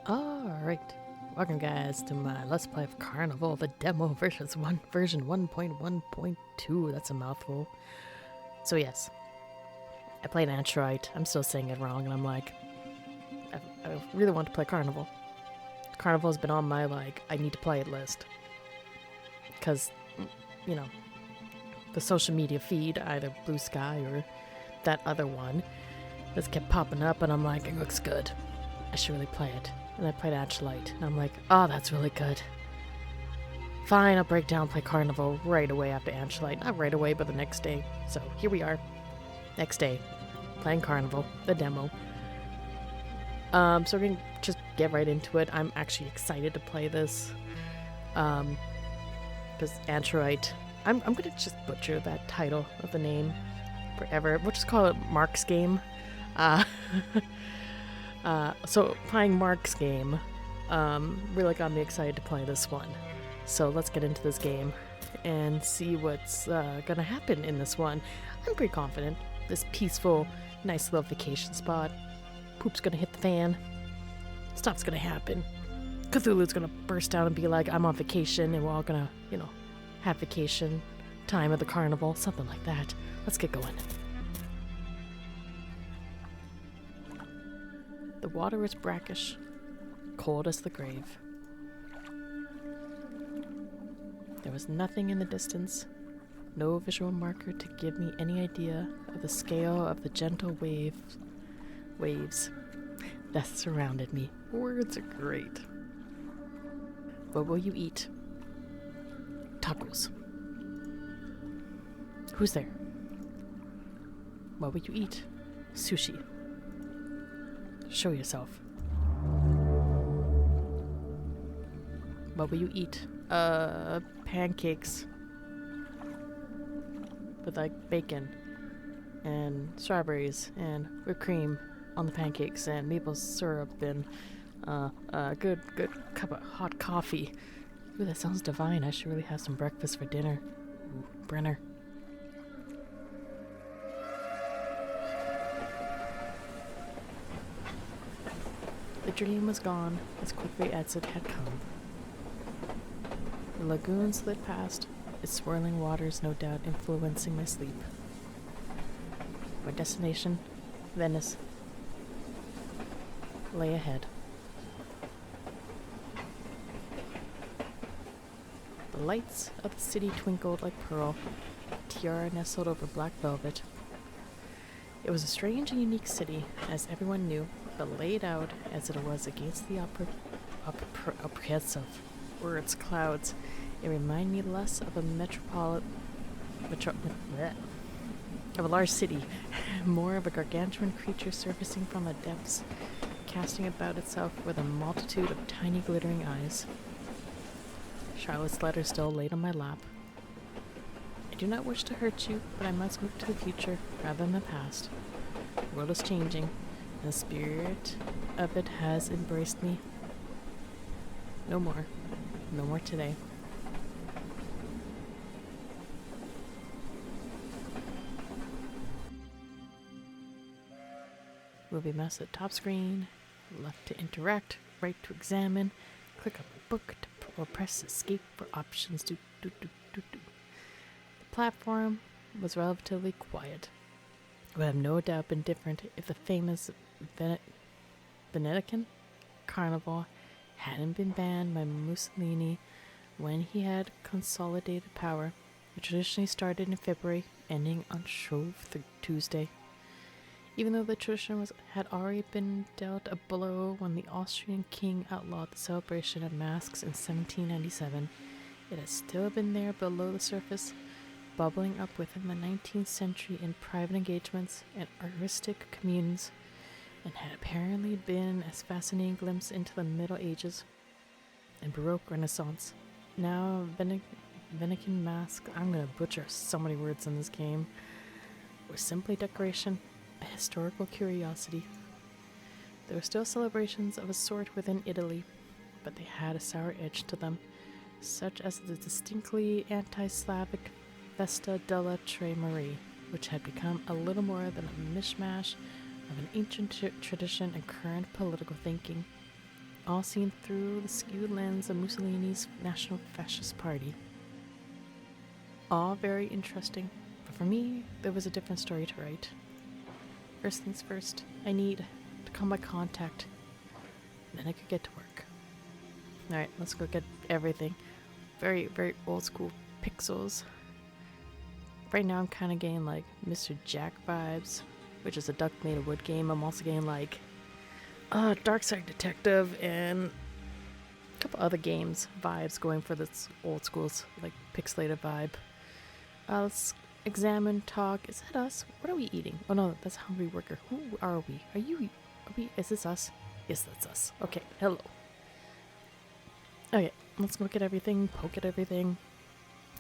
Alright, welcome guys to my Let's Play of Carnival, the demo version 1.1.2, that's a mouthful. So yes, I played Android, I'm still saying it wrong, and I'm like, I really want to play Carnival. Carnival's been on my, I need to play it list. Because, you know, the social media feed, either Blue Sky or that other one, just kept popping up, and I'm like, it looks good. I should really play it. And I played Light, and I'm like, oh, that's really good. Fine, I'll break down, play Carnival right away after Light. Not right away, but the next day. So here we are. Next day. Playing Carnival, the demo. So we're going to just get right into it. I'm actually excited to play this. Because Light, I'm going to just butcher that title of the name forever. We'll just call it Mark's Game. So playing Mark's game really got me excited to play this one. So let's get into this game and see what's gonna happen in this one. I'm pretty confident. This peaceful, nice little vacation spot. Poop's gonna hit the fan. Stuff's gonna happen. Cthulhu's gonna burst out and be like, I'm on vacation, and we're all gonna, have vacation time at the carnival. Something like that. Let's get going. The water is brackish, cold as the grave. There was nothing in the distance, no visual marker to give me any idea of the scale of the gentle waves that surrounded me. Words are great. What will you eat? Tacos. Who's there? What will you eat? Sushi. Show yourself. What will you eat? Pancakes. With bacon and strawberries and whipped cream on the pancakes and maple syrup and a good cup of hot coffee. Ooh, that sounds divine. I should really have some breakfast for dinner. Ooh, Brenner. The dream was gone as quickly as it had come. The lagoon slid past, its swirling waters no doubt influencing my sleep. My destination, Venice, lay ahead. The lights of the city twinkled like pearl, a tiara nestled over black velvet. It was a strange and unique city, as everyone knew, but laid out as it was against the oppressive words clouds. It reminded me less of a of a large city, more of a gargantuan creature surfacing from the depths, casting about itself with a multitude of tiny glittering eyes. Charlotte's letter still laid on my lap. I do not wish to hurt you, but I must look to the future rather than the past. The world is changing, and the spirit of it has embraced me. No more. No more today. Movie mouse at top screen, left to interact, right to examine, click up a book or press escape for options. The platform was relatively quiet. It would have no doubt been different if the famous Venetian Carnival hadn't been banned by Mussolini when he had consolidated power. It traditionally started in February, ending on Shrove Tuesday. Even though the tradition had already been dealt a blow when the Austrian king outlawed the celebration of masks in 1797, it has still been there below the surface, bubbling up within the 19th century in private engagements and artistic communes, and had apparently been a fascinating glimpse into the Middle Ages and Baroque Renaissance. Now, Venetian masks, I'm going to butcher so many words in this game, were simply decoration, a historical curiosity. There were still celebrations of a sort within Italy, but they had a sour edge to them, such as the distinctly anti-Slavic Festa della Tre Marie, which had become a little more than a mishmash of an ancient tradition and current political thinking. all seen through the skewed lens of Mussolini's National Fascist Party. All very interesting, but for me, there was a different story to write. First things first, I need to come by contact, and then I could get to work. Alright, let's go get everything. Very, very old school pixels. Right now I'm kind of getting like Mr. Jack vibes, which is a Duck Made of Wood game. I'm also getting like Dark Side Detective and a couple other games vibes going for this old school like pixelated vibe. Let's examine, talk. Is that us? What are we eating? Oh no, that's Hungry Worker. Who are we? Are we? Is this us? Yes, that's us. Okay, hello. Okay, let's look at everything, poke at everything,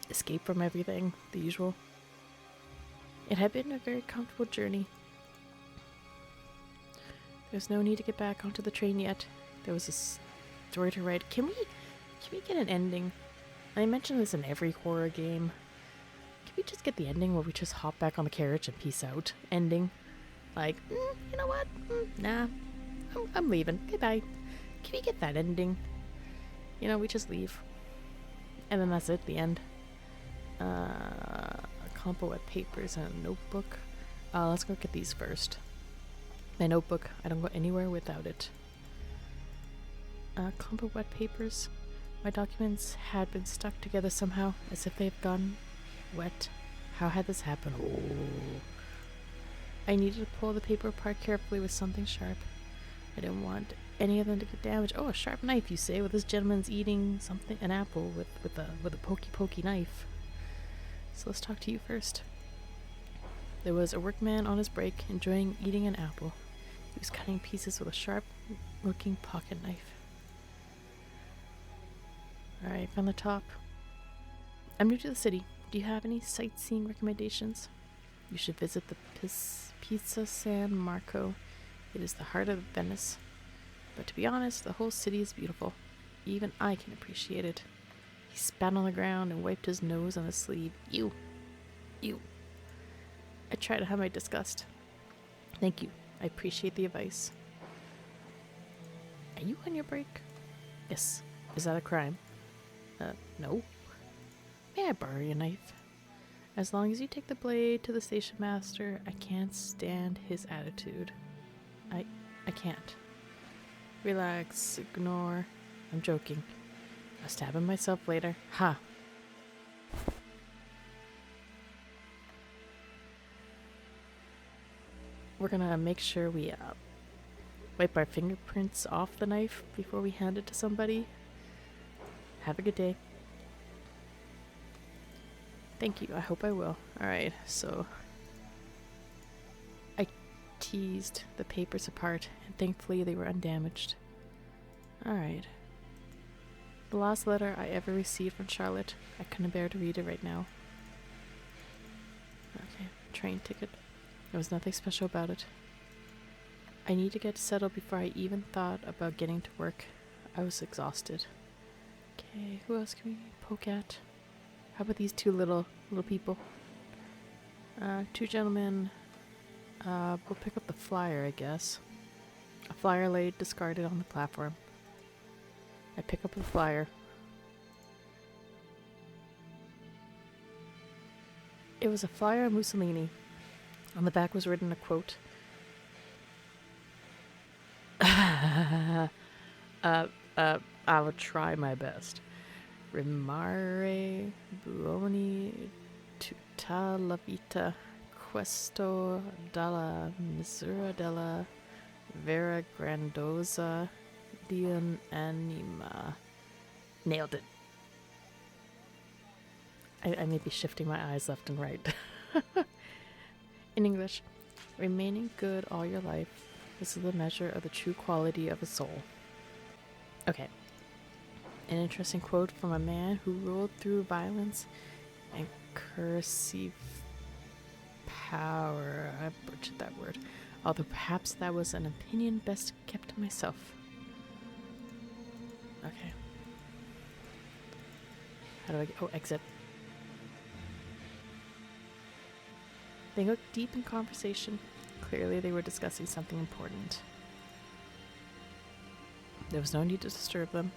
escape from everything, the usual. It had been a very comfortable journey. There's no need to get back onto the train yet. There was a story to write. Can we get an ending? I mention this in every horror game. Can we just get the ending where we just hop back on the carriage and peace out? Ending. Like, you know what? Nah. I'm leaving. Goodbye. Can we get that ending? You know, we just leave. And then that's it, the end. A clump of wet papers and a notebook. Let's go get these first. My notebook. I don't go anywhere without it. A clump of wet papers. My documents had been stuck together somehow, as if they've gone wet. How had this happened? Oh. I needed to pull the paper apart carefully with something sharp. I didn't want any of them to get damaged. Oh, a sharp knife, you say? Well, this gentleman's eating something, an apple with a pokey pokey knife. So let's talk to you first. There was a workman on his break, enjoying eating an apple. He was cutting pieces with a sharp-looking pocket knife. Alright, from the top. I'm new to the city. Do you have any sightseeing recommendations? You should visit the Piazza San Marco. It is the heart of Venice. But to be honest, the whole city is beautiful. Even I can appreciate it. He spat on the ground and wiped his nose on his sleeve. You. I try to hide my disgust. Thank you. I appreciate the advice. Are you on your break? Yes. Is that a crime? No. May I borrow your knife? As long as you take the blade to the station master, I can't stand his attitude. I can't. Relax, ignore. I'm joking. I'll stab him myself later. Ha! We're gonna make sure we wipe our fingerprints off the knife before we hand it to somebody. Have a good day. Thank you. I hope I will. Alright, so I teased the papers apart, and thankfully they were undamaged. Alright. The last letter I ever received from Charlotte. I couldn't bear to read it right now. Okay, train ticket. There was nothing special about it. I need to get settled before I even thought about getting to work. I was exhausted. Okay, who else can we poke at? How about these two little people? Two gentlemen. We'll pick up the flyer, I guess. A flyer lay discarded on the platform. I pick up the flyer. It was a flyer of Mussolini. On the back was written a quote. I will try my best. Rimare buoni tutta la vita, questo dalla misura della vera grandosa di un'anima. Nailed it. I may be shifting my eyes left and right. In English, remaining good all your life. This is the measure of the true quality of a soul. Okay. An interesting quote from a man who ruled through violence and cursive power. I butchered that word. Although perhaps that was an opinion best kept to myself. Okay. How do I get... Oh, exit. They looked deep in conversation. Clearly they were discussing something important. There was no need to disturb them.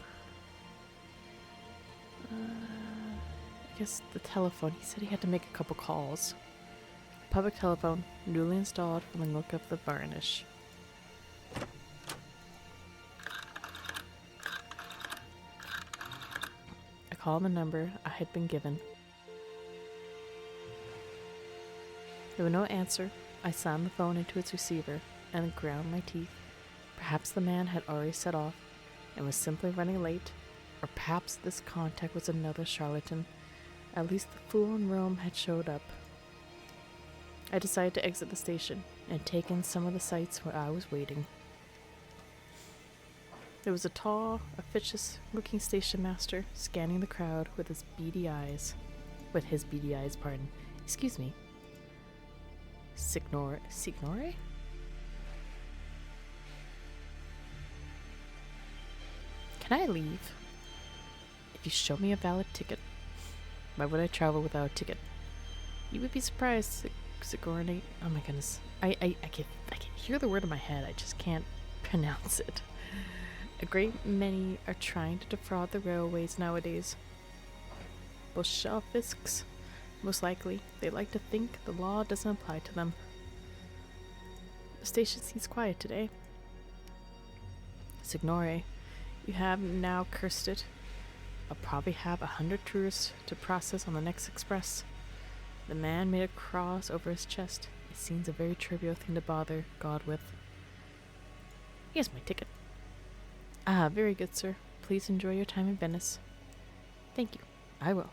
I guess the telephone. He said he had to make a couple calls. Public telephone, newly installed from the look of the varnish. I called the number I had been given. There was no answer. I slammed the phone into its receiver and ground my teeth. Perhaps the man had already set off and was simply running late, or perhaps this contact was another charlatan. At least the fool in Rome had showed up. I decided to exit the station and take in some of the sights where I was waiting. There was a tall, officious-looking station master scanning the crowd with his beady eyes. Pardon. Excuse me. Signore? Can I leave? If you show me a valid ticket. Why would I travel without a ticket? You would be surprised, Sigourney. Oh my goodness. I can hear the word in my head. I just can't pronounce it. A great many are trying to defraud the railways nowadays. Bolsheviks, most likely. They like to think the law doesn't apply to them. The station seems quiet today. Signore, you have now cursed it. I'll probably have 100 tourists to process on the next express. The man made a cross over his chest. It seems a very trivial thing to bother God with. Here's my ticket. Ah, very good, sir. Please enjoy your time in Venice. Thank you. I will.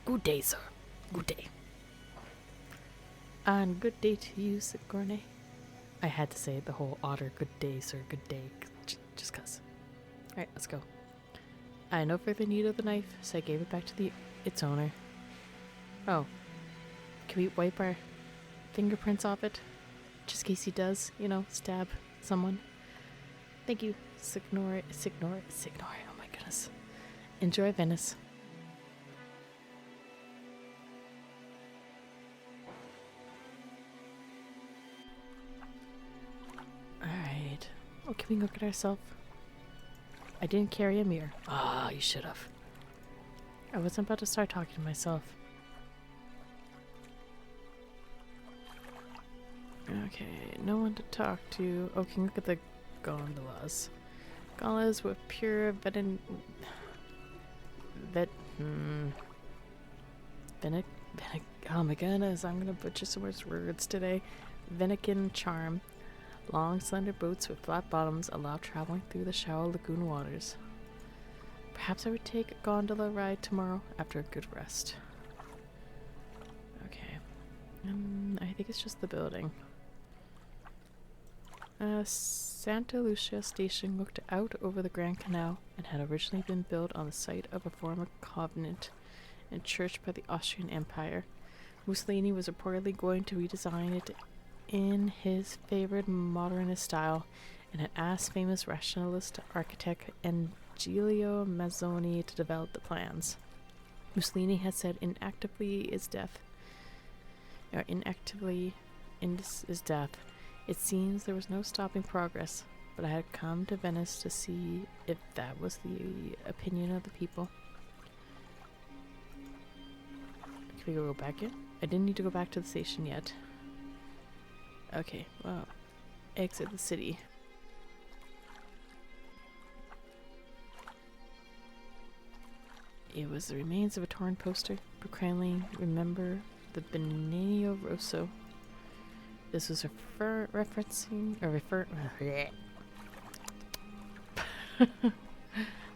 Good day, sir. Good day. And good day to you, Sigourney. I had to say the whole otter, good day, sir, good day, just cuz. Alright, let's go. I had no further need of the knife, so I gave it back to its owner. Oh. Can we wipe our fingerprints off it? Just in case he does, stab someone. Thank you, Signore. Oh my goodness. Enjoy Venice. Alright. Oh, can we look at ourselves? I didn't carry a mirror. Ah, you should have. I wasn't about to start talking to myself. Okay, no one to talk to. Oh, can you look at the gondolas? Gondolas with pure oh my goodness, I'm gonna butcher some words today. Venican charm. Long, slender boats with flat bottoms allow traveling through the shallow lagoon waters. Perhaps I would take a gondola ride tomorrow after a good rest. Okay. I think it's just the building. Santa Lucia Station looked out over the Grand Canal and had originally been built on the site of a former convent and church by the Austrian Empire. Mussolini was reportedly going to redesign it in his favored modernist style and had asked famous rationalist architect Angelo Mazzoni to develop the plans. Mussolini had said inactively is death. It seems there was no stopping progress, but I had come to Venice to see if that was the opinion of the people. Can we go back in? I didn't need to go back to the station yet. Okay, well, exit the city. It was the remains of a torn poster proclaiming, "Remember the Benigno Rosso." This was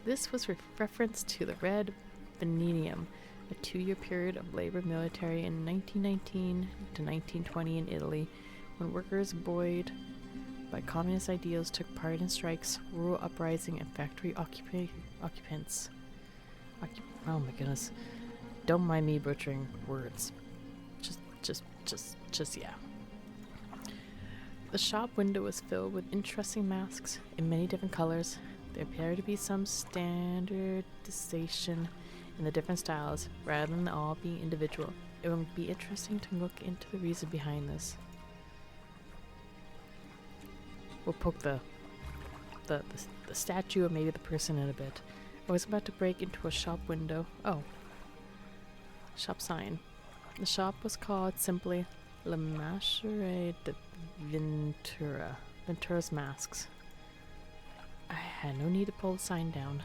This was reference to the Red Venenium, a 2-year period of labor military in 1919 to 1920 in Italy, when workers buoyed by communist ideals took part in strikes, rural uprising, and factory occupants. Oh my goodness. Don't mind me butchering words. Just yeah. The shop window was filled with interesting masks in many different colors. There appeared to be some standardization in the different styles, rather than all being individual. It would be interesting to look into the reason behind this. We'll poke the the statue or maybe the person in a bit. I was about to break into a shop window. Oh. Shop sign. The shop was called simply La Mascherée de Ventura. Ventura's Masks. I had no need to pull the sign down.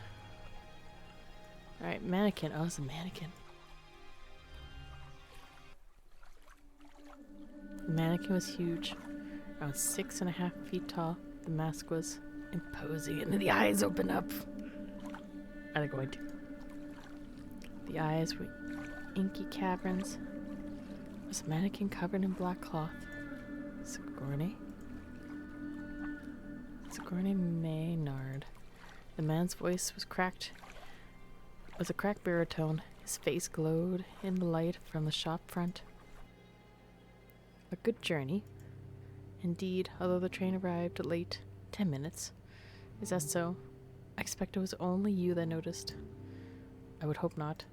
Alright, mannequin. Oh, it's a mannequin. The mannequin was huge. Around 6.5 feet tall. The mask was imposing and the eyes opened up. Are they going to? The eyes were inky caverns. There was a mannequin covered in black cloth. Sigourney Maynard. The man's voice was a cracked baritone. His face glowed in the light from the shop front. A good journey. Indeed, although the train arrived late, 10 minutes. Is that so? I expect it was only you that noticed. I would hope not.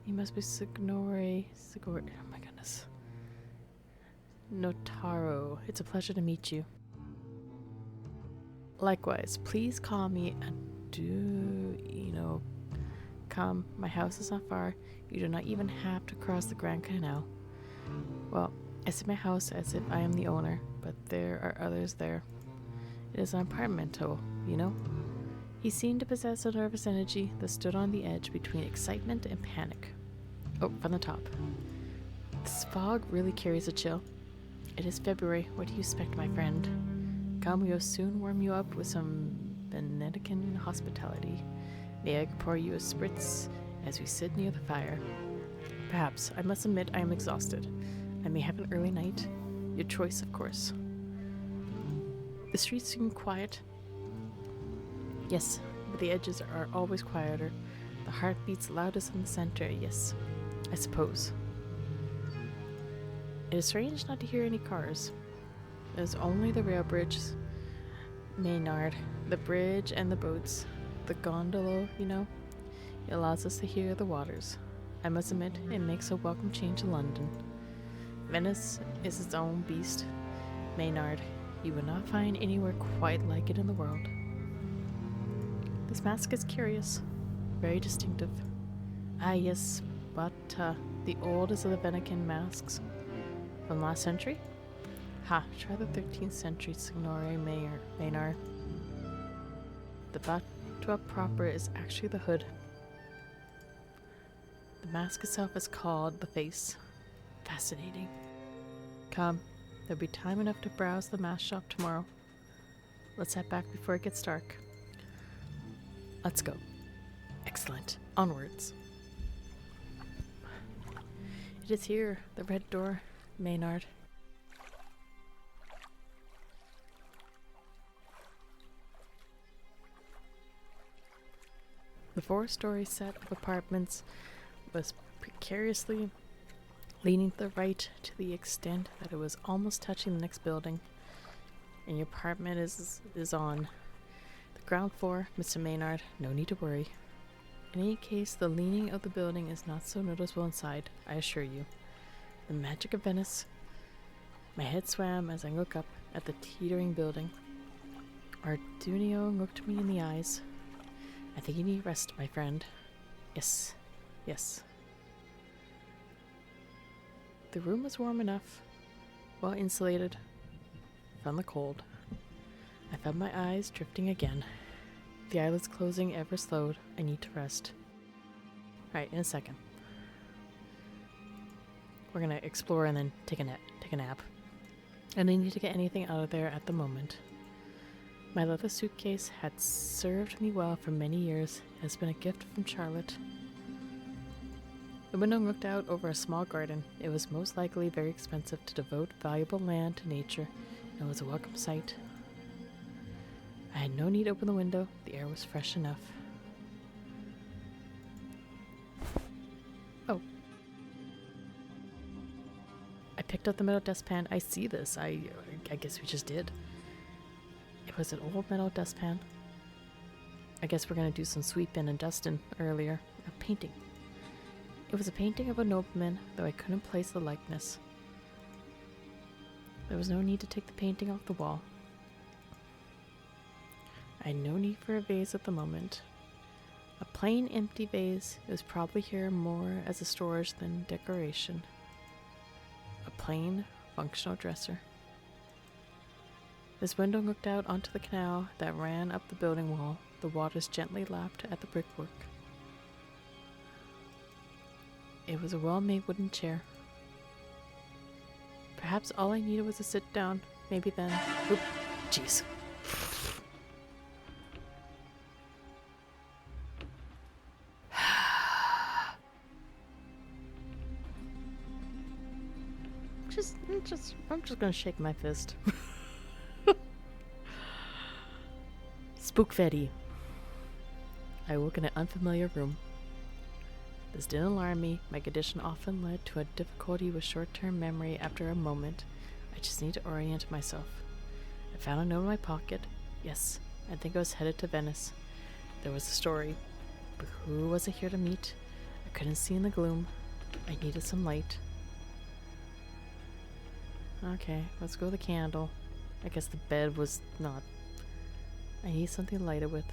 You must be Sigourney. Oh my goodness. Notaro. It's a pleasure to meet you. Likewise, please call me and come. My house is not far. You do not even have to cross the Grand Canal. Well, I see my house as if I am the owner, but there are others there. It is an apartmento, you know? He seemed to possess a nervous energy that stood on the edge between excitement and panic. Oh, from the top. This fog really carries a chill. It is February. What do you expect, my friend? Come, we will soon warm you up with some Benedictine hospitality. May I pour you a spritz as we sit near the fire? Perhaps. I must admit I am exhausted. I may have an early night. Your choice, of course. The streets seem quiet. Yes, but the edges are always quieter. The heart beats loudest in the center, yes, I suppose. It is strange not to hear any cars. There's only the rail bridge, Maynard, the bridge and the boats. The gondola, you know, it allows us to hear the waters. I must admit, it makes a welcome change to London. Venice is its own beast. Maynard, you would not find anywhere quite like it in the world. This mask is curious, very distinctive. Ah yes, but the oldest of the Benedictine masks. From last century? Ha, try the 13th century Signore Maynard. The batua proper is actually the hood. The mask itself is called the face. Fascinating. Come, there'll be time enough to browse the mask shop tomorrow. Let's head back before it gets dark. Let's go. Excellent. Onwards. It is here, the red door, Maynard. The 4-story set of apartments was precariously leaning to the right to the extent that it was almost touching the next building. And your apartment is on the ground floor, Mr. Maynard. No need to worry. In any case, the leaning of the building is not so noticeable inside, I assure you. The magic of Venice. My head swam as I looked up at the teetering building. Ardunio looked me in the eyes. I think you need rest, my friend. Yes, yes. The room was warm enough, well insulated from the cold. I felt my eyes drifting again. The eyelids closing ever slowed. I need to rest. Alright, in a second. We're gonna explore and then take a nap. I didn't need to get anything out of there at the moment. My leather suitcase had served me well for many years. It has been a gift from Charlotte. The window looked out over a small garden. It was most likely very expensive to devote valuable land to nature, and was a welcome sight. I had no need to open the window. The air was fresh enough. Oh. I picked up the metal dustpan. I see this. I guess we just did. It was an old metal dustpan. I guess we're going to do some sweeping and dusting earlier. A painting. It was a painting of a nobleman, though I couldn't place the likeness. There was no need to take the painting off the wall. I had no need for a vase at the moment. A plain empty vase, it was probably here more as a storage than decoration. A plain, functional dresser. This window looked out onto the canal that ran up the building wall. The waters gently lapped at the brickwork. It was a well-made wooden chair. Perhaps all I needed was to sit down. Maybe then... Oop, jeez. I'm just gonna shake my fist. Spookfetti. I woke in an unfamiliar room. This didn't alarm me. My condition often led to a difficulty with short-term memory after a moment. I just need to orient myself. I found a note in my pocket. Yes, I think I was headed to Venice. There was a story. But who was I here to meet? I couldn't see in the gloom. I needed some light. Okay, let's go with the candle. I guess the bed was not. I need something to light it with.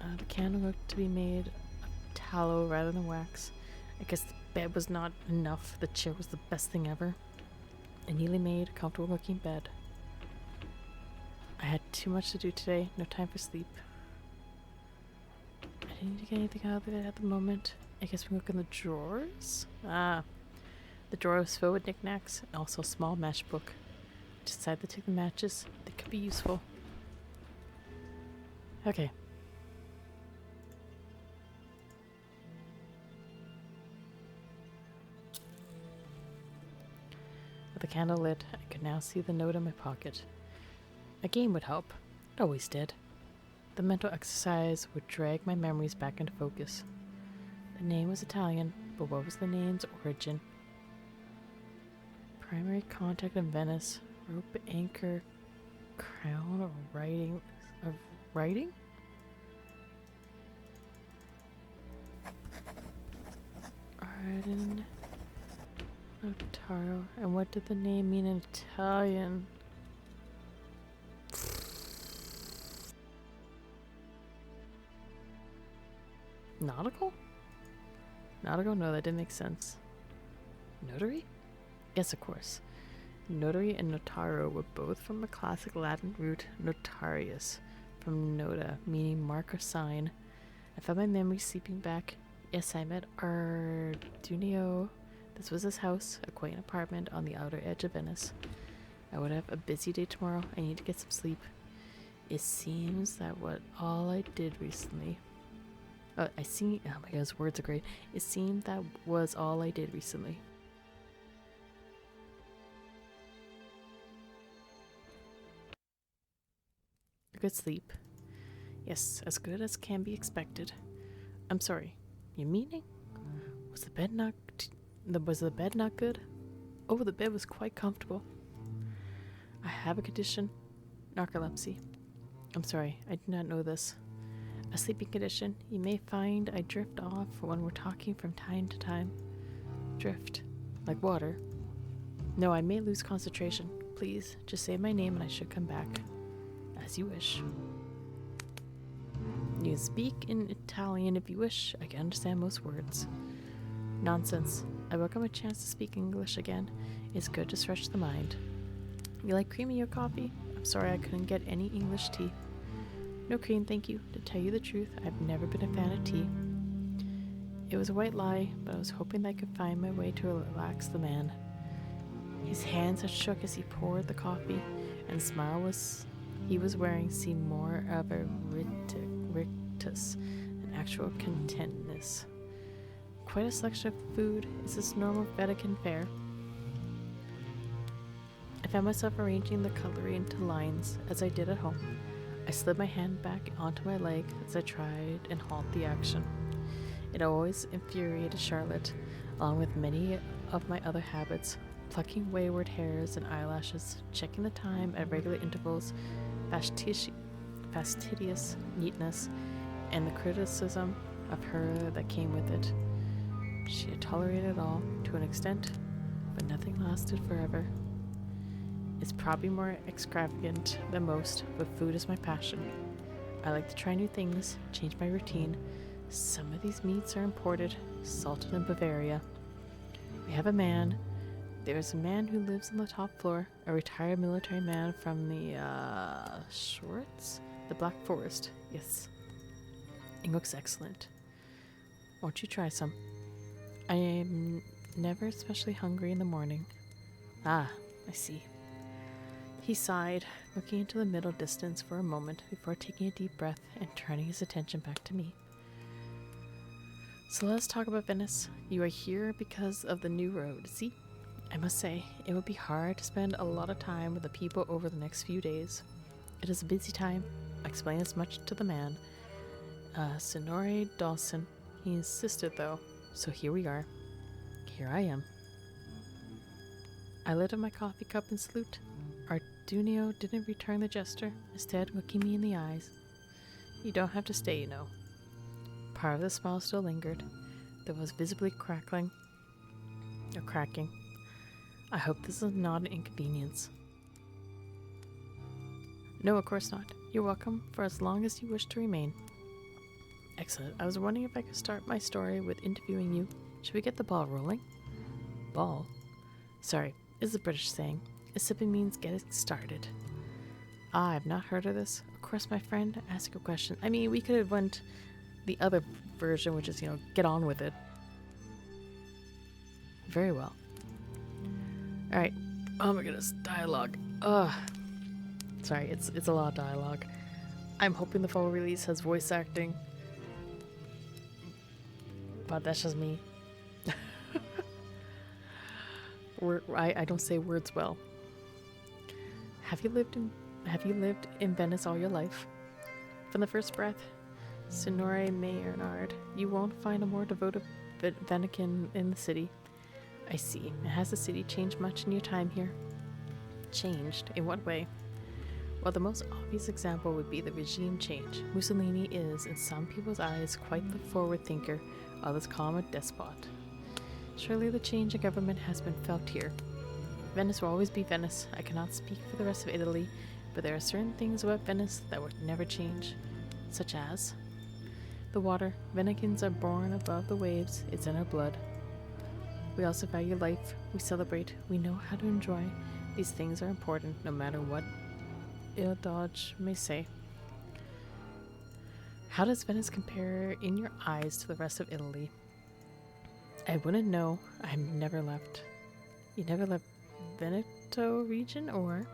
The candle looked to be made of tallow rather than wax. I guess the bed was not enough. The chair was the best thing ever. A neatly made, comfortable looking bed. I had too much to do today. No time for sleep. I didn't need to get anything out of it at the moment. I guess we can look in the drawers? The drawer was filled with knickknacks and also a small matchbook. I decided to take the matches. They could be useful. Okay. With the candle lit, I could now see the note in my pocket. A game would help. It always did. The mental exercise would drag my memories back into focus. The name was Italian, but what was the name's origin? Primary contact in Venice. Rope, anchor, crown, or writing. Writing? Arden Notaro. And what did the name mean in Italian? Nautical? Nautical? No, that didn't make sense. Notary? Yes, of course. Notary and notaro were both from a classic Latin root notarius, from nota, meaning mark or sign. I felt my memory seeping back. Yes, I met Ardunio. This was his house, a quaint apartment on the outer edge of Venice. I would have a busy day tomorrow. I need to get some sleep. It seems that oh my god, his words are great. It seemed that was all I did recently. A good sleep. Yes, as good as can be expected. I'm sorry, you meaning? Was the bed not good? Oh, the bed was quite comfortable. I have a condition, narcolepsy. I'm sorry, I did not know this. A sleeping condition. You may find I drift off when we're talking from time to time. Drift. Like water. No, I may lose concentration. Please, just say my name and I should come back. As you wish. You can speak in Italian if you wish. I can understand most words. Nonsense. I welcome a chance to speak English again. It's good to stretch the mind. You like cream in your coffee? I'm sorry I couldn't get any English tea. No cream, thank you. To tell you the truth, I've never been a fan of tea. It was a white lie, but I was hoping that I could find my way to relax the man. His hands had shook as he poured the coffee, and the smile he was wearing seemed more of a rictus than actual contentness. Quite a selection of food. Is this normal Vatican fare? I found myself arranging the cutlery into lines, as I did at home. I slid my hand back onto my leg as I tried and halt the action. It always infuriated Charlotte, along with many of my other habits, plucking wayward hairs and eyelashes, checking the time at regular intervals, fastidious neatness, and the criticism of her that came with it. She had tolerated it all, to an extent, but nothing lasted forever. It's probably more extravagant than most, but food is my passion. I like to try new things, change my routine. Some of these meats are imported, salted in Bavaria. We have a man. There's a man who lives on the top floor, a retired military man from the, Shorts? The Black Forest, yes. It looks excellent. Won't you try some? I am never especially hungry in the morning. Ah, I see. He sighed, looking into the middle distance for a moment before taking a deep breath and turning his attention back to me. So let's talk about Venice. You are here because of the new road, see? I must say, it would be hard to spend a lot of time with the people over the next few days. It is a busy time. I explained as much to the man. Signore Dawson. He insisted, though, so here we are. Here I am. I lit up my coffee cup in salute. Ardunio didn't return the gesture, instead looking me in the eyes. You don't have to stay, you know. Part of the smile still lingered. There was visibly cracking. I hope this is not an inconvenience. No, of course not. You're welcome for as long as you wish to remain. Excellent. I was wondering if I could start my story with interviewing you. Should we get the ball rolling? Ball? Sorry, is a British saying. It simply means get it started. Ah, I've not heard of this. Of course, my friend, ask a question. I mean, we could have went the other version, which is, get on with it. Very well. Alright. Oh my goodness, dialogue. Ugh. Sorry, it's a lot of dialogue. I'm hoping the full release has voice acting. But that's just me. I don't say words well. Have you lived in Venice all your life? From the first breath, Signore Maynard, you won't find a more devoted Vatican in the city. I see. Has the city changed much in your time here? Changed? In what way? Well, the most obvious example would be the regime change. Mussolini is, in some people's eyes, quite the forward thinker, others call him a despot. Surely the change in government has been felt here. Venice will always be Venice. I cannot speak for the rest of Italy, but there are certain things about Venice that would never change, such as the water. Venezians are born above the waves. It's in our blood. We also value life. We celebrate. We know how to enjoy. These things are important, no matter what Il Doge may say. How does Venice compare in your eyes to the rest of Italy? I wouldn't know. I've never left. You never left Veneto region, or?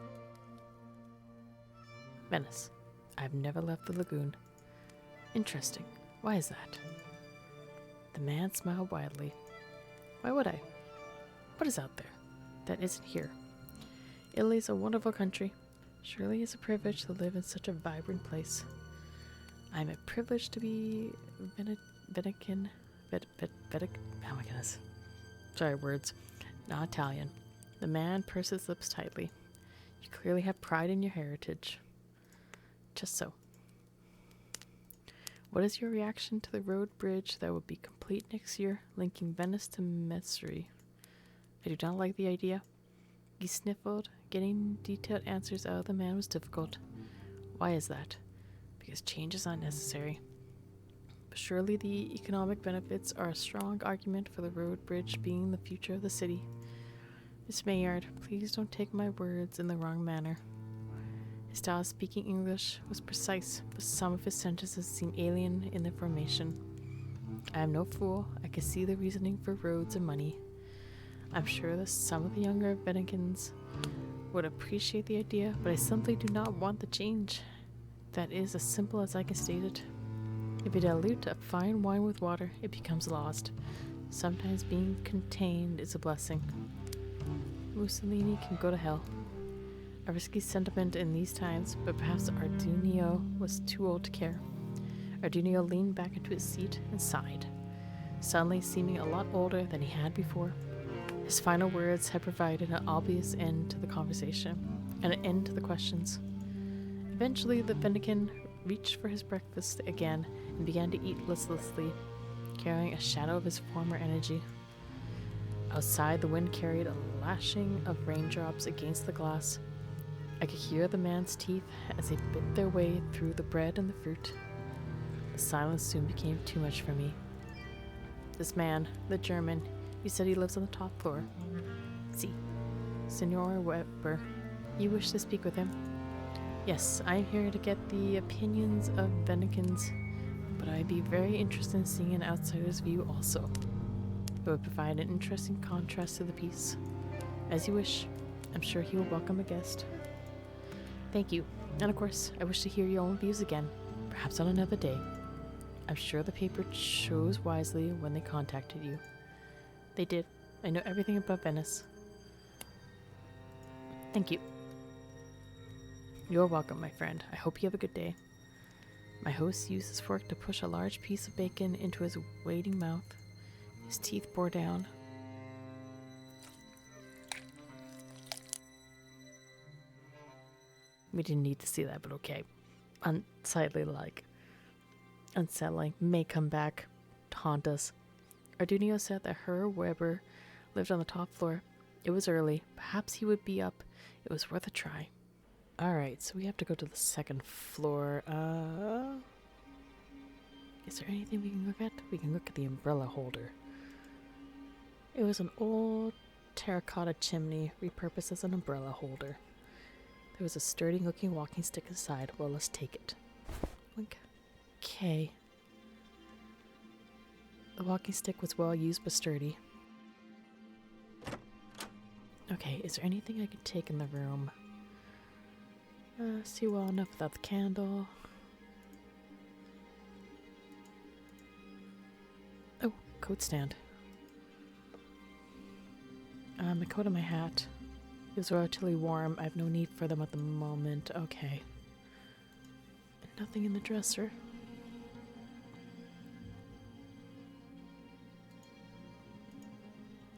Venice. I've never left the lagoon. Interesting. Why is that? The man smiled widely. Why would I? What is out there that isn't here? Italy's a wonderful country. Surely it's a privilege to live in such a vibrant place. I'm a privilege to be Vatican. Oh my goodness. Sorry, words. Not Italian. The man pursed his lips tightly. You clearly have pride in your heritage. Just so. What is your reaction to the road bridge that will be complete next year, linking Venice to Mestre? I do not like the idea. He sniffled. Getting detailed answers out of the man was difficult. Why is that? Because change is not necessary. But surely the economic benefits are a strong argument for the road bridge being the future of the city. Miss Maynard, please don't take my words in the wrong manner. His style of speaking English was precise, but some of his sentences seemed alien in their formation. I am no fool. I can see the reasoning for roads and money. I'm sure that some of the younger Venezians would appreciate the idea, but I simply do not want the change. That is as simple as I can state it. If you dilute a fine wine with water, it becomes lost. Sometimes being contained is a blessing. Mussolini can go to hell. A risky sentiment in these times, but perhaps Ardunio was too old to care. Ardunio leaned back into his seat and sighed, suddenly seeming a lot older than he had before. His final words had provided an obvious end to the conversation, and an end to the questions. Eventually, the Vatican reached for his breakfast again and began to eat listlessly, carrying a shadow of his former energy. Outside, the wind carried a lashing of raindrops against the glass. I could hear the man's teeth as they bit their way through the bread and the fruit. The silence soon became too much for me. This man, the German, you said he lives on the top floor. See, Senor Weber, you wish to speak with him? Yes, I am here to get the opinions of Venikins, but I'd be very interested in seeing an outsider's view also. It would provide an interesting contrast to the piece. As you wish. I'm sure he will welcome a guest. Thank you. And of course, I wish to hear your own views again, perhaps on another day. I'm sure the paper chose wisely when they contacted you. They did. I know everything about Venice. Thank you. You're welcome, my friend. I hope you have a good day. My host used his fork to push a large piece of bacon into his waiting mouth. His teeth bore down. We didn't need to see that, but okay. Unsettling, may come back to haunt us. Ardunio said that Herr Weber lived on the top floor. It was early. Perhaps he would be up. It was worth a try. Alright, so we have to go to the second floor. Is there anything we can look at? We can look at the umbrella holder. It was an old terracotta chimney repurposed as an umbrella holder. There was a sturdy looking walking stick inside. Well, let's take it. Link. Okay. The walking stick was well used but sturdy. Okay, is there anything I can take in the room? See well enough without the candle. Oh, coat stand. My coat and my hat. It was relatively warm. I have no need for them at the moment. Okay. And nothing in the dresser.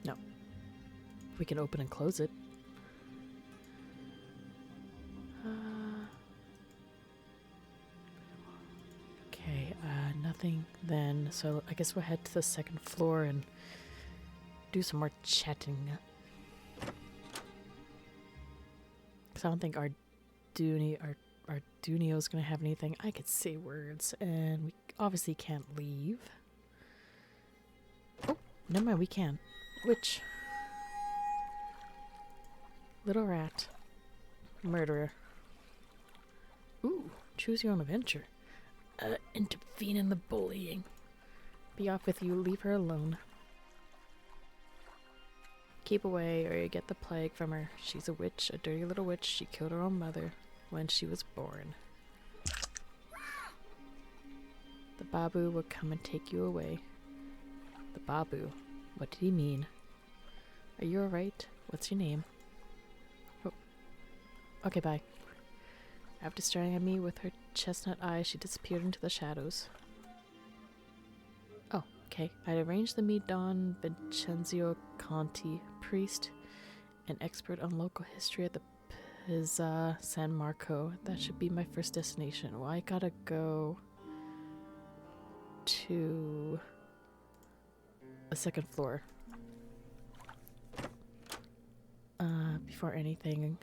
No. We can open and close it. Okay, nothing then. So I guess we'll head to the second floor and do some more chatting. Because I don't think Ardunio's going to have anything. I could say words, and we obviously can't leave. Oh, never mind, we can. Which? Little rat. Murderer. Ooh, choose your own adventure. Intervene in the bullying. Be off with you, leave her alone. Keep away or you get the plague from her. She's a witch, a dirty little witch. She killed her own mother when she was born. The Babu will come and take you away. The Babu? What did he mean? Are you alright? What's your name? Oh. Okay, bye. After staring at me with her chestnut eyes, she disappeared into the shadows. Oh, okay. I'd arranged to meet Don Vincenzio Conti, priest and expert on local history at the Pizza San Marco. That should be my first destination. Well, I gotta go to the second floor. Before anything.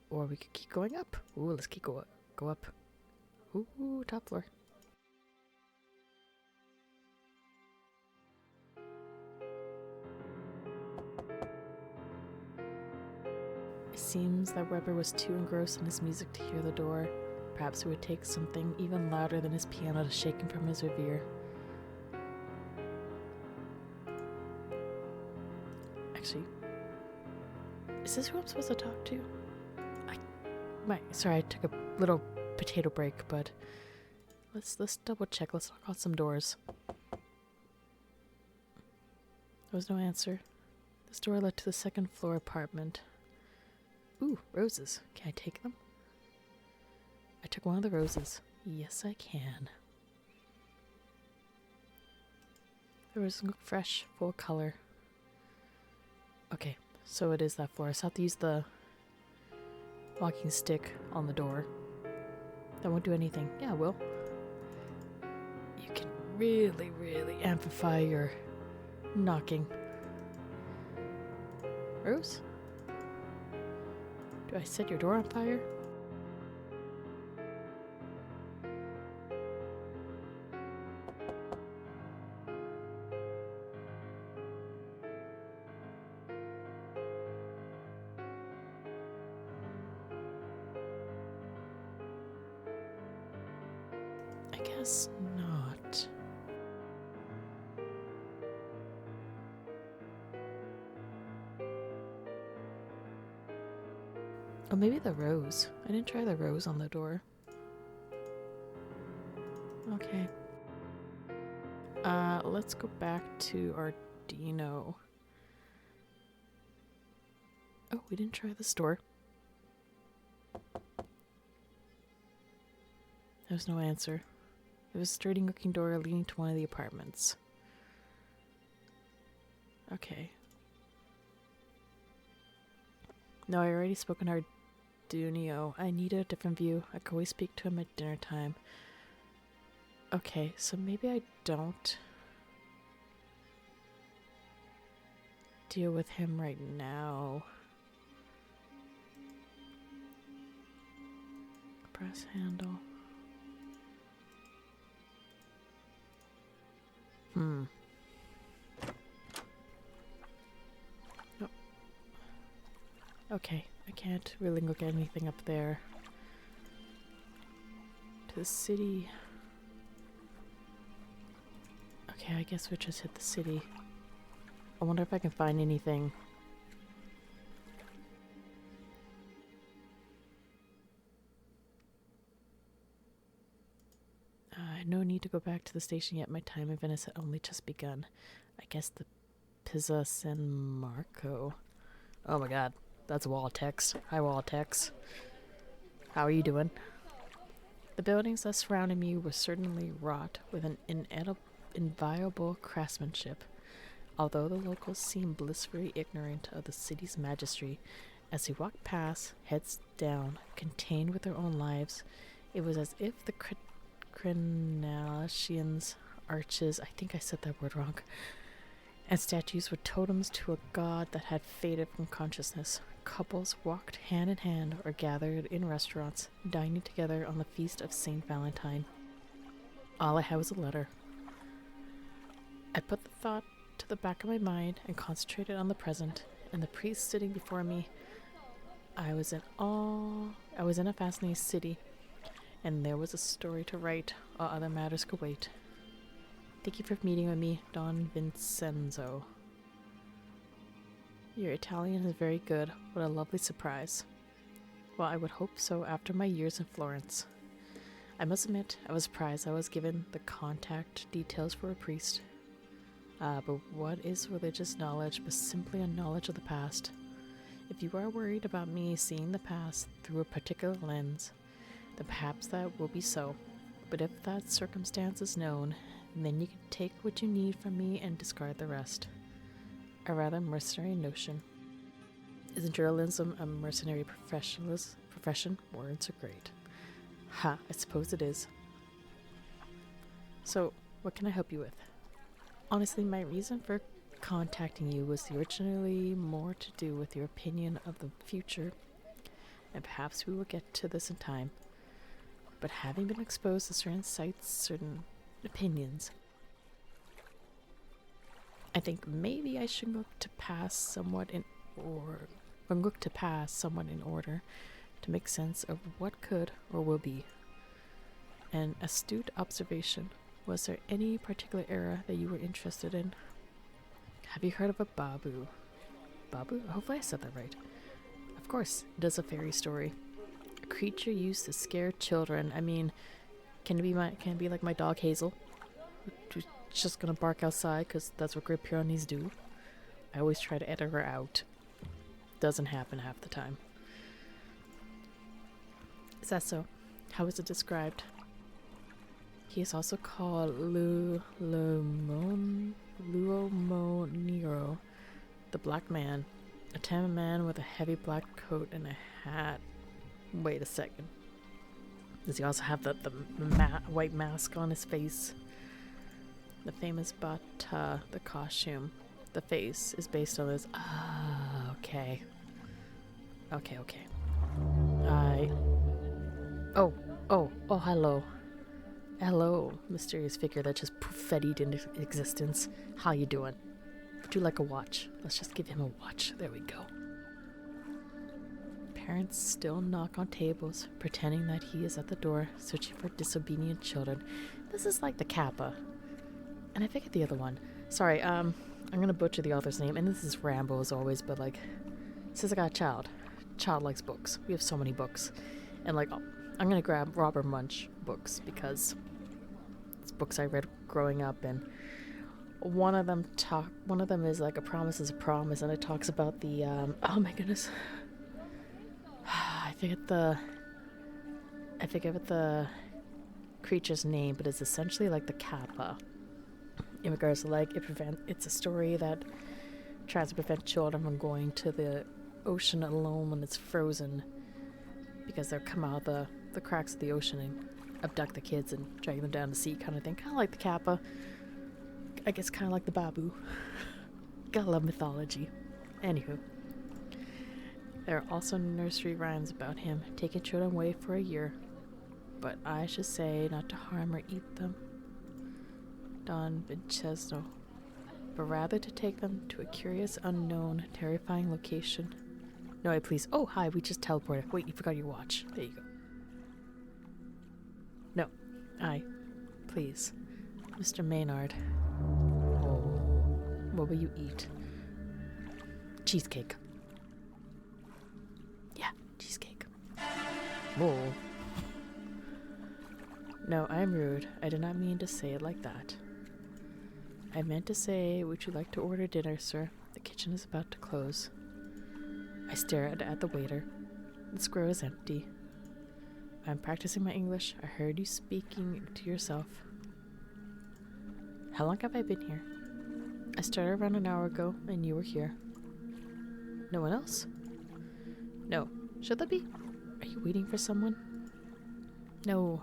Or we could keep going up. Ooh, let's keep go up. Ooh, top floor. It seems that Weber was too engrossed in his music to hear the door. Perhaps it would take something even louder than his piano to shake him from his reverie. Actually, is this who I'm supposed to talk to? Sorry, I took a little potato break, but let's double check. Let's knock on some doors. There was no answer. This door led to the second floor apartment. Ooh, roses. Can I take them? I took one of the roses. Yes, I can. The roses look fresh, full of color. Okay, so it is that floor. So I have to use the walking stick on the door. That won't do anything. Yeah, it will. You can really, really amplify your knocking. Rose? Do I set your door on fire? I guess not. Oh, maybe the rose. I didn't try the rose on the door. Okay. Let's go back to our Dino. Oh, we didn't try this door. There was no answer. It was a sturdy looking door leading to one of the apartments. Okay. No, I already spoken to Arduino. I need a different view. I can always speak to him at dinner time. Okay, so maybe I don't deal with him right now. Brass handle. Nope. Okay, I can't really look at anything up there. To the city. Okay, I guess we just hit the city. I wonder if I can find anything. No need to go back to the station yet. My time in Venice had only just begun. I guess the Pizza San Marco. Oh my god, that's a wall of text. Hi, wall of text. How are you doing? The buildings that surrounded me were certainly wrought with an inviolable craftsmanship. Although the locals seemed blissfully ignorant of the city's majesty, as we walked past, heads down, contained with their own lives, it was as if the Crenalacians, arches, I think I said that word wrong, and statues were totems to a god that had faded from consciousness. Couples walked hand in hand or gathered in restaurants, dining together on the feast of Saint Valentine. All I had was a letter. I put the thought to the back of my mind and concentrated on the present, and the priest sitting before me. I was in a fascinating city, and there was a story to write, while other matters could wait. Thank you for meeting with me, Don Vincenzo. Your Italian is very good. What a lovely surprise. Well, I would hope so after my years in Florence. I must admit, I was surprised I was given the contact details for a priest. But what is religious knowledge but simply a knowledge of the past? If you are worried about me seeing the past through a particular lens, then perhaps that will be so. But if that circumstance is known, then you can take what you need from me and discard the rest. A rather mercenary notion. Isn't journalism a mercenary profession? Words are great. Ha, I suppose it is. So, what can I help you with? Honestly, my reason for contacting you was originally more to do with your opinion of the future, and perhaps we will get to this in time. But having been exposed to certain sights, certain opinions, I think maybe I should look to pass somewhat in order to make sense of what could or will be. An astute observation. Was there any particular era that you were interested in? Have you heard of a babu? Babu? Hopefully I said that right. Of course, it is a fairy story. A creature used to scare children. I mean, can it be like my dog Hazel, who's just gonna bark outside because that's what Great Pyrenees do? I always try to edit her out. Doesn't happen half the time. Is that so? How is it described? He is also called Luomoniro, the Black Man, a tan man with a heavy black coat and a hat. Wait a second. Does he also have the white mask on his face? The famous Bata, the costume. The face is based on this. Ah, okay. Okay. I. Oh, hello. Hello, mysterious figure that just poofettied into existence. How you doing? Would you like a watch? Let's just give him a watch. There we go. Parents still knock on tables, pretending that he is at the door, searching for disobedient children. This is like the Kappa. And I forget the other one. Sorry, I'm gonna butcher the author's name, and this is Rambo as always, but like, says I got a child. Child likes books. We have so many books. And like, I'm gonna grab Robert Munch books because it's books I read growing up, and one of them is like A Promise is a Promise, and it talks about the oh my goodness. I forget what the creature's name, but it's essentially like the Kappa. In regards to like it's a story that tries to prevent children from going to the ocean alone when it's frozen, because they'll come out the cracks of the ocean and abduct the kids and drag them down to sea, kind of thing. Kind of like the Kappa. I guess kind of like the Babu. Gotta love mythology. Anywho. There are also nursery rhymes about him, taking children away for a year. But I should say not to harm or eat them. Don Vincenzo. But rather to take them to a curious, unknown, terrifying location. No, I please. Oh, hi, we just teleported. Wait, you forgot your watch. There you go. No, I. Please. Mr. Maynard. Oh. What will you eat? Cheesecake. Yeah, cheesecake. Whoa. No, I'm rude. I did not mean to say it like that. I meant to say, would you like to order dinner, sir? The kitchen is about to close. I stare at the waiter. The square is empty. I'm practicing my English. I heard you speaking to yourself. How long have I been here? I started around an hour ago, and you were here. No one else? No. Should there be? Are you waiting for someone? No.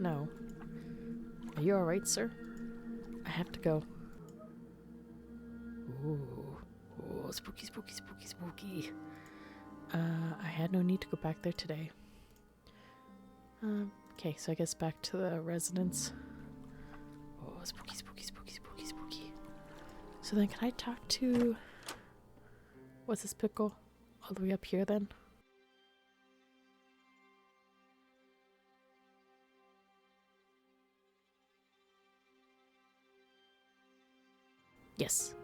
No. Are you alright, sir? I have to go. Ooh, spooky, spooky, spooky, spooky. I had no need to go back there today. Okay, so I guess back to the residence. Oh, spooky, spooky, spooky, spooky, spooky. So then can I talk to... What's this pickle? All the way up here then? Yes.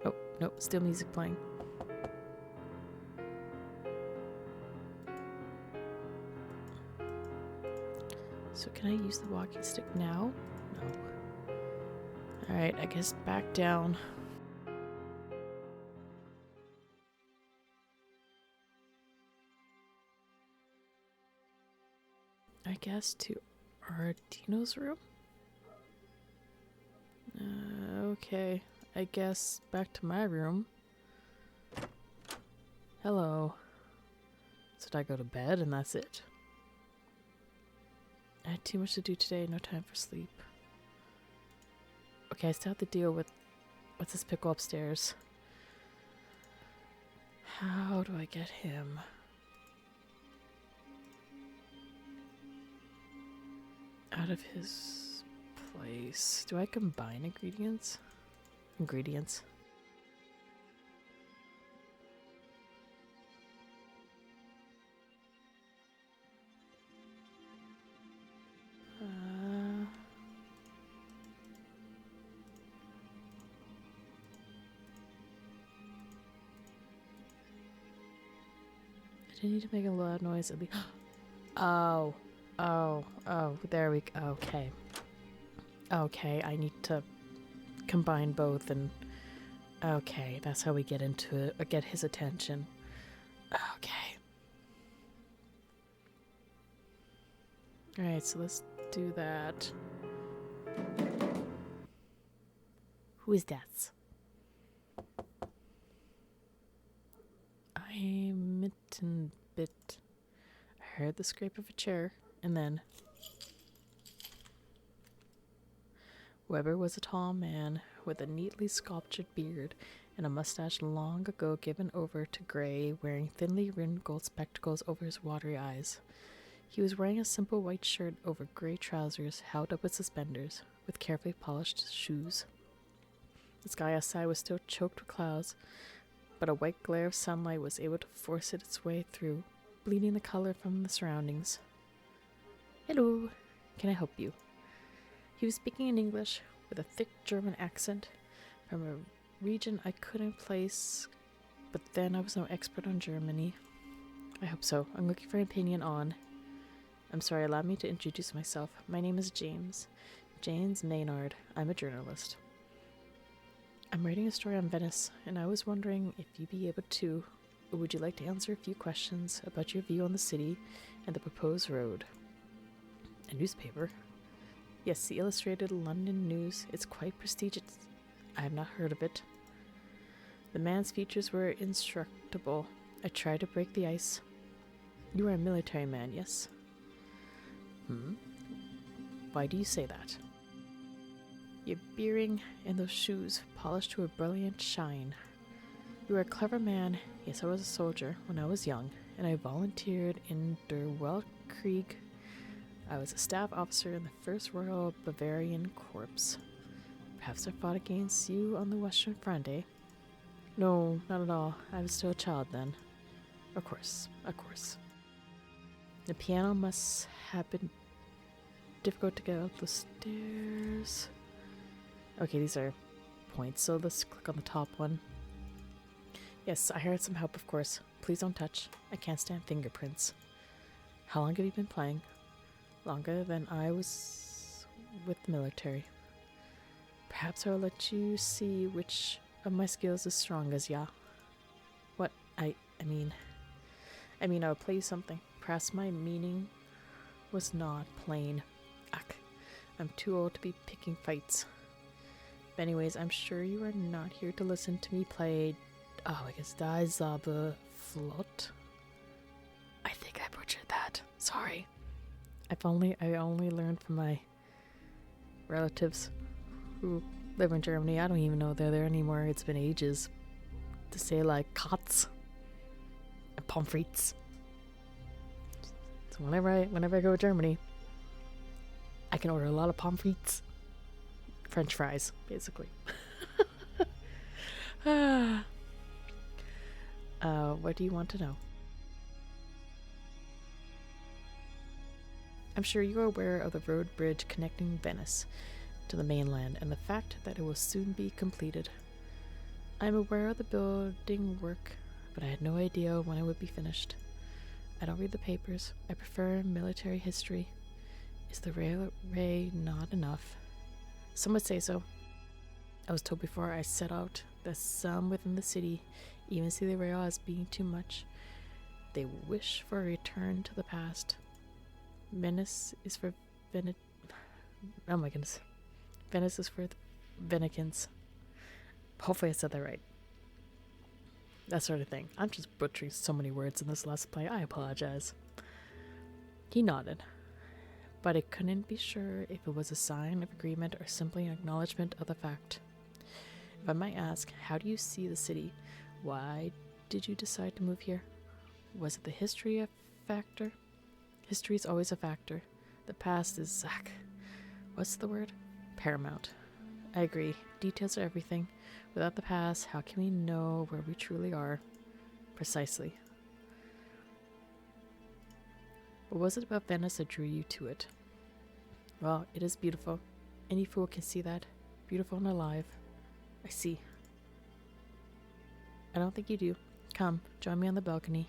Oh, no, still music playing. So can I use the walking stick now? No. Alright, I guess back down. I guess to Ardino's room? Okay. I guess back to my room. Hello. So did I go to bed and that's it? I had too much to do today, no time for sleep. Okay, I still have to deal with what's this pickle upstairs. How do I get him? Out of his place. Do I combine ingredients? I didn't need to make a loud noise at least. Oh, there we go. Okay. Okay, I need to combine both and... Okay, that's how we get into it, get his attention. Okay. Alright, so let's do that. Who is that? I'm mitten bit. I heard the scrape of a chair, and then... Weber was a tall man with a neatly sculptured beard and a mustache long ago given over to gray, wearing thinly rimmed gold spectacles over his watery eyes. He was wearing a simple white shirt over gray trousers held up with suspenders, with carefully polished shoes. The sky outside was still choked with clouds, but a white glare of sunlight was able to force its way through, bleeding the color from the surroundings. "Hello, can I help you?" He was speaking in English, with a thick German accent, from a region I couldn't place, but then I was no expert on Germany. "I hope so. I'm looking for an opinion on..." "I'm sorry, allow me to introduce myself. My name is James. James Maynard. I'm a journalist. I'm writing a story on Venice, and I was wondering if you'd be able to, or would you like to answer a few questions about your view on the city and the proposed road?" "A newspaper?" "Yes, the Illustrated London News. It's quite prestigious." "I have not heard of it." The man's features were indestructible. I tried to break the ice. "You are a military man, yes?" "Why do you say that?" "Your bearing and those shoes, polished to a brilliant shine. You are a clever man." "Yes, I was a soldier when I was young, and I volunteered in Der Weltkrieg. I was a staff officer in the 1st Royal Bavarian Corps. Perhaps I fought against you on the Western Front, eh?" "No, not at all. I was still a child then." Of course. "The piano must have been difficult to get up the stairs." Okay, these are points, so let's click on the top one. "Yes, I hired some help, of course. Please don't touch. I can't stand fingerprints." "How long have you been playing?" "Longer than I was with the military." "Perhaps I'll let you see which of my skills is strongest, yeah?" "What? I mean, I'll play you something. Perhaps my meaning was not plain. Ach, I'm too old to be picking fights. But anyways, I'm sure you are not here to listen to me play, I guess, Die Zabe Flott. I think I butchered that. Sorry. I only learned from my relatives who live in Germany. I don't even know they're there anymore. It's been ages. To say like Katz and pommes frites. So whenever I go to Germany, I can order a lot of pommes frites. French fries, basically. What do you want to know? I'm sure you are aware of the road bridge connecting Venice to the mainland and the fact that it will soon be completed. I'm aware of the building work, but I had no idea when it would be finished. I don't read the papers. I prefer military history. Is the railway not enough? Some would say so. I was told before I set out that some within the city even see the rail as being too much. They wish for a return to the past. Venice is for oh my goodness. Venice is for the Venicans. Hopefully I said that right. That sort of thing. I'm just butchering so many words in this Let's Play. I apologize. He nodded, but I couldn't be sure if it was a sign of agreement or simply an acknowledgement of the fact. If I might ask, how do you see the city? Why did you decide to move here? Was it the history a factor? History is always a factor. The past is, what's the word? Paramount. I agree. Details are everything. Without the past, how can we know where we truly are? Precisely. What was it about Venice that drew you to it? Well, it is beautiful. Any fool can see that. Beautiful and alive. I see. I don't think you do. Come, join me on the balcony.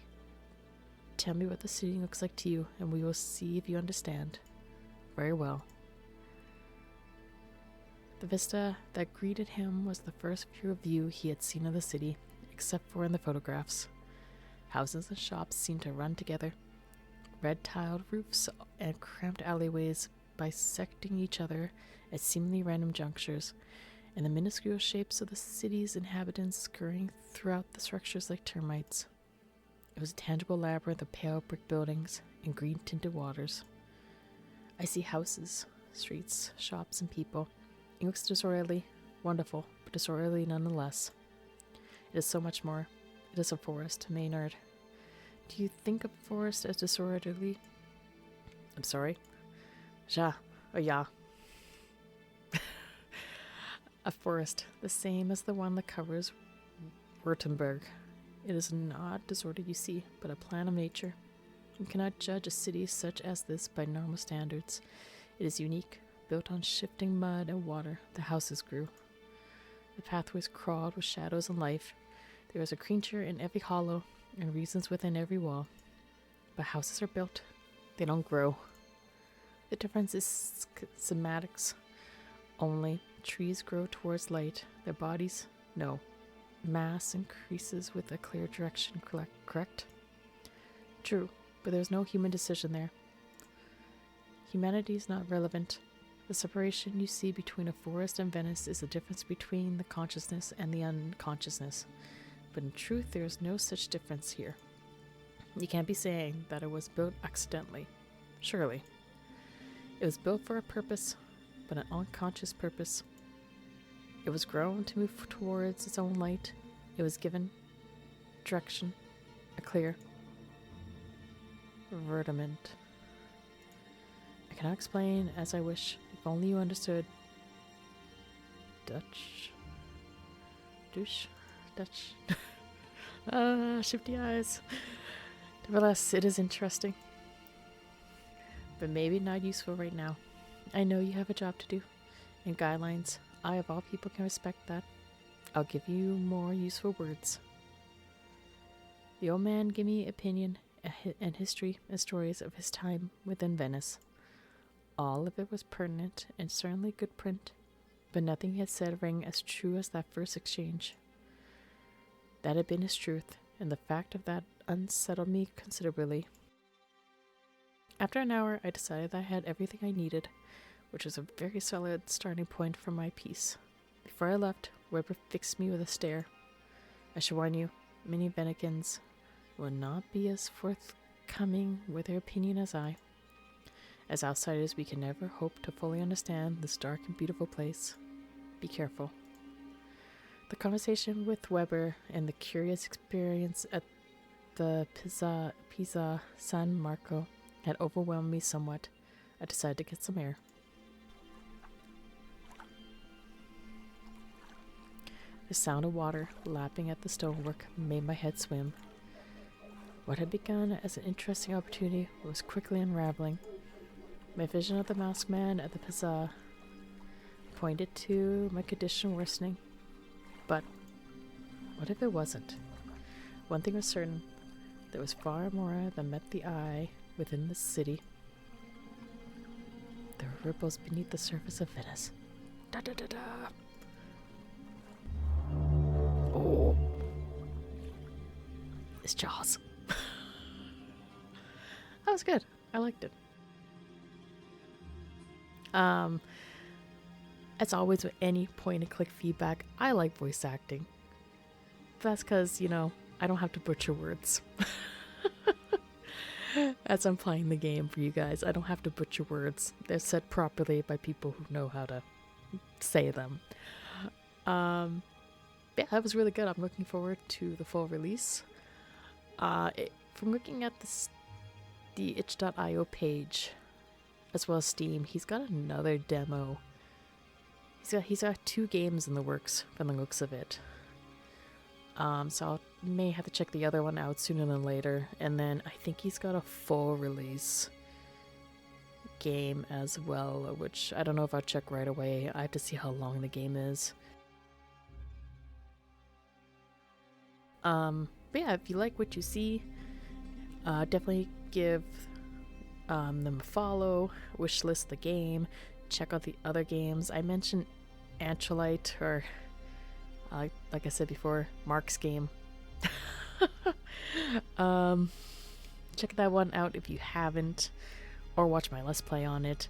Tell me what the city looks like to you, and we will see if you understand. Very well. The vista that greeted him was the first view he had seen of the city, except for in the photographs. Houses and shops seemed to run together. Red-tiled roofs and cramped alleyways bisecting each other at seemingly random junctures, and the minuscule shapes of the city's inhabitants scurrying throughout the structures like termites. It was a tangible labyrinth of pale brick buildings and green-tinted waters. I see houses, streets, shops, and people. It looks disorderly, wonderful, but disorderly nonetheless. It is so much more. It is a forest, Maynard. Do you think of a forest as disorderly? I'm sorry? Ja. Oh, yeah. A forest, the same as the one that covers Württemberg. It is not disorder, you see, but a plan of nature. You cannot judge a city such as this by normal standards. It is unique, built on shifting mud and water. The houses grew. The pathways crawled with shadows and life. There is a creature in every hollow and reasons within every wall. But houses are built. They don't grow. The difference is semantics. Only trees grow towards light. Their bodies, no. Mass increases with a clear direction, correct? True, but there's no human decision there. Humanity is not relevant. The separation you see between a forest and Venice is the difference between the consciousness and the unconsciousness. But in truth, there is no such difference here. You can't be saying that it was built accidentally. Surely. It was built for a purpose, but an unconscious purpose. It was grown to move towards its own light. It was given direction, a clear vertiment. I cannot explain as I wish. If only you understood Dutch. Dutch. Shifty eyes. Nevertheless, it is interesting. But maybe not useful right now. I know you have a job to do. And guidelines. I, of all people, can respect that. I'll give you more useful words. The old man gave me opinion and history and stories of his time within Venice. All of it was pertinent and certainly good print, but nothing he had said rang as true as that first exchange. That had been his truth, and the fact of that unsettled me considerably. After an hour, I decided that I had everything I needed, which was a very solid starting point for my piece. Before I left, Weber fixed me with a stare. I should warn you, many Venicans will not be as forthcoming with their opinion as I. As outsiders, we can never hope to fully understand this dark and beautiful place. Be careful. The conversation with Weber and the curious experience at the Pisa San Marco had overwhelmed me somewhat. I decided to get some air. The sound of water lapping at the stonework made my head swim. What had begun as an interesting opportunity was quickly unraveling. My vision of the masked man at the Pisa pointed to my condition worsening. But what if it wasn't? One thing was certain. There was far more than met the eye within the city. There were ripples beneath the surface of Venice. Da da da da! Oh! It's Jaws. That was good. I liked it. As always with any point-and-click feedback, I like voice acting. That's because, I don't have to butcher words. As I'm playing the game for you guys, I don't have to butcher words. They're said properly by people who know how to say them. Yeah, that was really good. I'm looking forward to the full release. From looking at the itch.io page, as well as Steam, he's got another demo. He's got 2 games in the works from the looks of it. So I may have to check the other one out sooner than later. And then I think he's got a full release game as well, which I don't know if I'll check right away. I have to see how long the game is. But yeah, if you like what you see, definitely give them a follow, wishlist the game, check out the other games. I mentioned Antrolite, or like I said before, Mark's game. Check that one out if you haven't, or watch my Let's Play on it.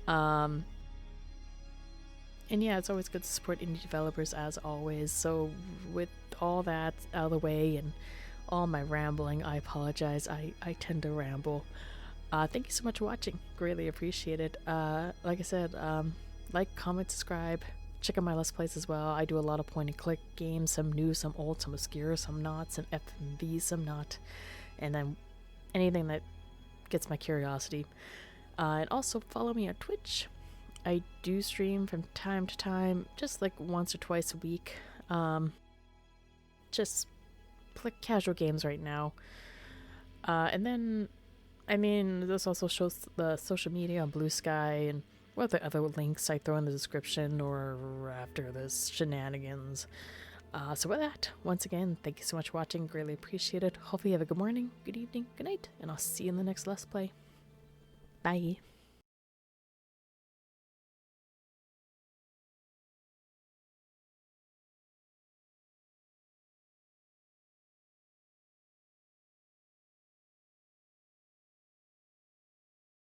And yeah, it's always good to support indie developers as always. So with all that out of the way and all my rambling, I apologize. I tend to ramble. Thank you so much for watching. Greatly appreciate it. Like I said, like, comment, subscribe, check out my Let's Plays as well. I do a lot of point and click games, some new, some old, some obscure, some not, some FMV, some not, and then anything that gets my curiosity. And also follow me on Twitch. I do stream from time to time, just like once or twice a week. Just play casual games right now. And then, I mean, this also shows the social media on Blue Sky and what the other links I throw in the description or after this shenanigans. So with that, once again, thank you so much for watching. Greatly appreciate it. Hopefully you have a good morning, good evening, good night, and I'll see you in the next Let's Play. Bye.